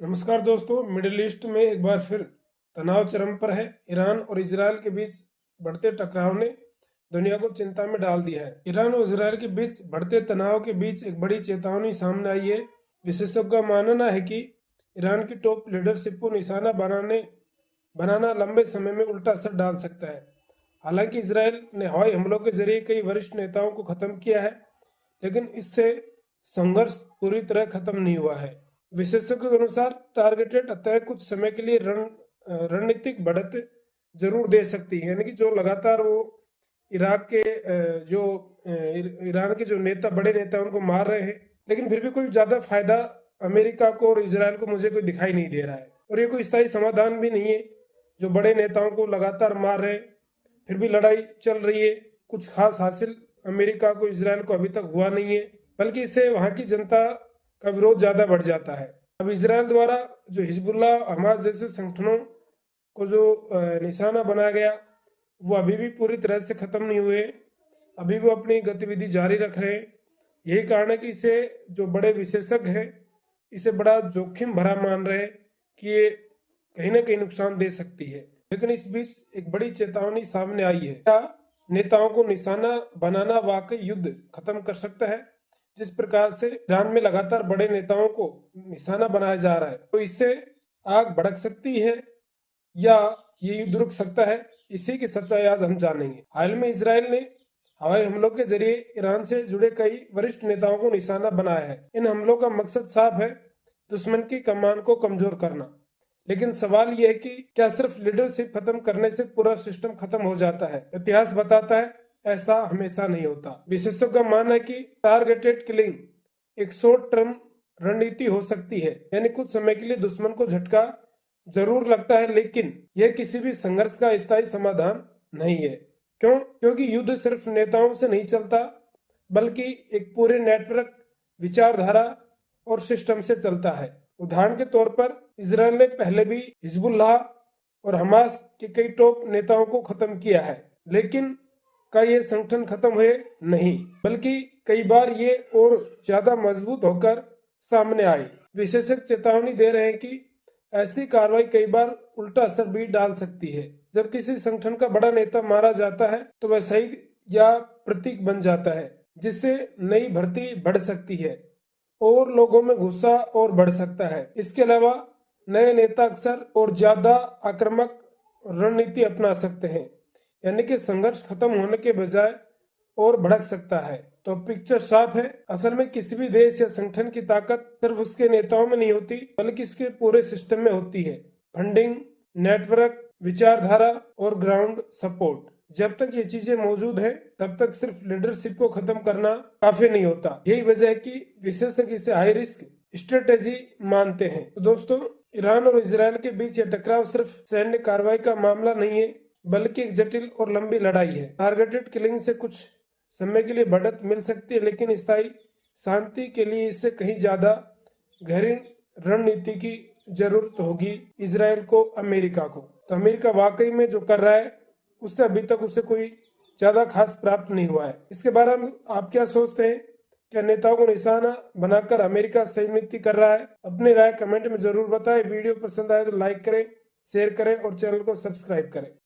नमस्कार दोस्तों। Middle east में एक बार फिर तनाव चरम पर है। ईरान और इजरायल के बीच बढ़ते टकराव ने दुनिया को चिंता में डाल दिया है। ईरान और इजरायल के बीच बढ़ते तनाव के बीच एक बड़ी चेतावनी सामने आई है। विशेषज्ञों का मानना है कि ईरान की टॉप लीडरशिप को निशाना बनाना लंबे समय में उल्टा असर डाल सकता है। हालांकि इजरायल ने हवाई हमलों के जरिए कई वरिष्ठ नेताओं को खत्म किया है, लेकिन इससे संघर्ष पूरी तरह खत्म नहीं हुआ है। विशेषज्ञों के अनुसार टारगेटेड अटैक कुछ समय के लिए रणनीतिक बढ़त जरूर दे सकती है, यानी कि जो लगातार वो इराक के ईरान के जो बड़े नेता उनको मार रहे हैं, लेकिन फिर भी कोई ज्यादा फायदा अमेरिका को और इजरायल को मुझे कोई दिखाई नहीं दे रहा है। और ये कोई स्थायी समाधान भी नहीं है। जो बड़े नेताओं को लगातार मार रहे हैं, फिर भी लड़ाई चल रही है। कुछ खास हासिल अमेरिका को इजरायल को अभी तक हुआ नहीं है, बल्कि इससे वहां की जनता का विरोध ज्यादा बढ़ जाता है। अब इजरायल द्वारा जो हिजबुल्लाह, हमास जैसे संगठनों को जो निशाना बनाया गया, वो अभी भी पूरी तरह से खत्म नहीं हुए। अभी वो अपनी गतिविधि जारी रख रहे हैं। यही कारण है कि इसे जो बड़े विशेषज्ञ हैं, इसे बड़ा जोखिम भरा मान रहे हैं कि ये कहीं ना कहीं नुकसान दे सकती है। लेकिन इस बीच एक बड़ी चेतावनी सामने आई है। क्या नेताओं को निशाना बनाना वाकई युद्ध खत्म कर सकता है? जिस प्रकार से ईरान में लगातार बड़े नेताओं को निशाना बनाया जा रहा है, तो इससे आग भड़क सकती है या ये युद्ध रुक सकता है? इसी की सच्चाई आज हम जानेंगे। हाल में इजराइल ने हवाई हमलों के जरिए ईरान से जुड़े कई वरिष्ठ नेताओं को निशाना बनाया है। इन हमलों का मकसद साफ है, दुश्मन की कमान को कमजोर करना। लेकिन सवाल यह है कि क्या सिर्फ लीडरशिप खत्म करने से पूरा सिस्टम खत्म हो जाता है? इतिहास बताता है ऐसा हमेशा नहीं होता। विशेषज्ञों का मानना है कि टारगेटेड किलिंग एक शॉर्ट टर्म रणनीति हो सकती है, यानी कुछ समय के लिए दुश्मन को झटका जरूर लगता है, लेकिन यह किसी भी संघर्ष का स्थायी समाधान नहीं है। क्यों? क्योंकि युद्ध सिर्फ नेताओं से नहीं चलता, बल्कि एक पूरे नेटवर्क, विचारधारा और सिस्टम से चलता है। उदाहरण के तौर पर इजरायल ने पहले भी हिजबुल्लाह और हमास के कई टॉप नेताओं को खत्म किया है, लेकिन का ये संगठन खत्म हुए नहीं, बल्कि कई बार ये और ज्यादा मजबूत होकर सामने आए। विशेषज्ञ चेतावनी दे रहे हैं कि ऐसी कार्रवाई कई बार उल्टा असर भी डाल सकती है। जब किसी संगठन का बड़ा नेता मारा जाता है, तो वह शहीद या प्रतीक बन जाता है, जिससे नई भर्ती बढ़ सकती है और लोगों में गुस्सा और बढ़ सकता है। इसके अलावा नए नेता अक्सर और ज्यादा आक्रामक रणनीति अपना सकते हैं, यानी कि संघर्ष खत्म होने के बजाय और भड़क सकता है। तो पिक्चर साफ है। असल में किसी भी देश या संगठन की ताकत सिर्फ उसके नेताओं में नहीं होती, बल्कि उसके पूरे सिस्टम में होती है। फंडिंग, नेटवर्क, विचारधारा और ग्राउंड सपोर्ट। जब तक ये चीजें मौजूद है, तब तक सिर्फ लीडरशिप को खत्म करना काफी नहीं होता। यही वजह है कि विशेषज्ञ इसे हाई रिस्क स्ट्रेटेजी मानते हैं। तो दोस्तों, ईरान और इजरायल के बीच यह टकराव सिर्फ सैन्य कार्रवाई का मामला नहीं है, बल्कि एक जटिल और लंबी लड़ाई है। टारगेटेड किलिंग से कुछ समय के लिए बढ़त मिल सकती है, लेकिन स्थायी शांति के लिए इससे कहीं ज्यादा गहरी रणनीति की जरूरत होगी इजरायल को, अमेरिका को। तो अमेरिका वाकई में जो कर रहा है, उससे अभी तक उसे कोई ज्यादा खास प्राप्त नहीं हुआ है। इसके बारे में आप क्या सोचते हैं? क्या नेताओं को निशाना बनाकर अमेरिका सही नीति कर रहा है? अपनी राय कमेंट में जरूर बताएं। वीडियो पसंद आए तो लाइक करें, शेयर करें और चैनल को सब्सक्राइब करें।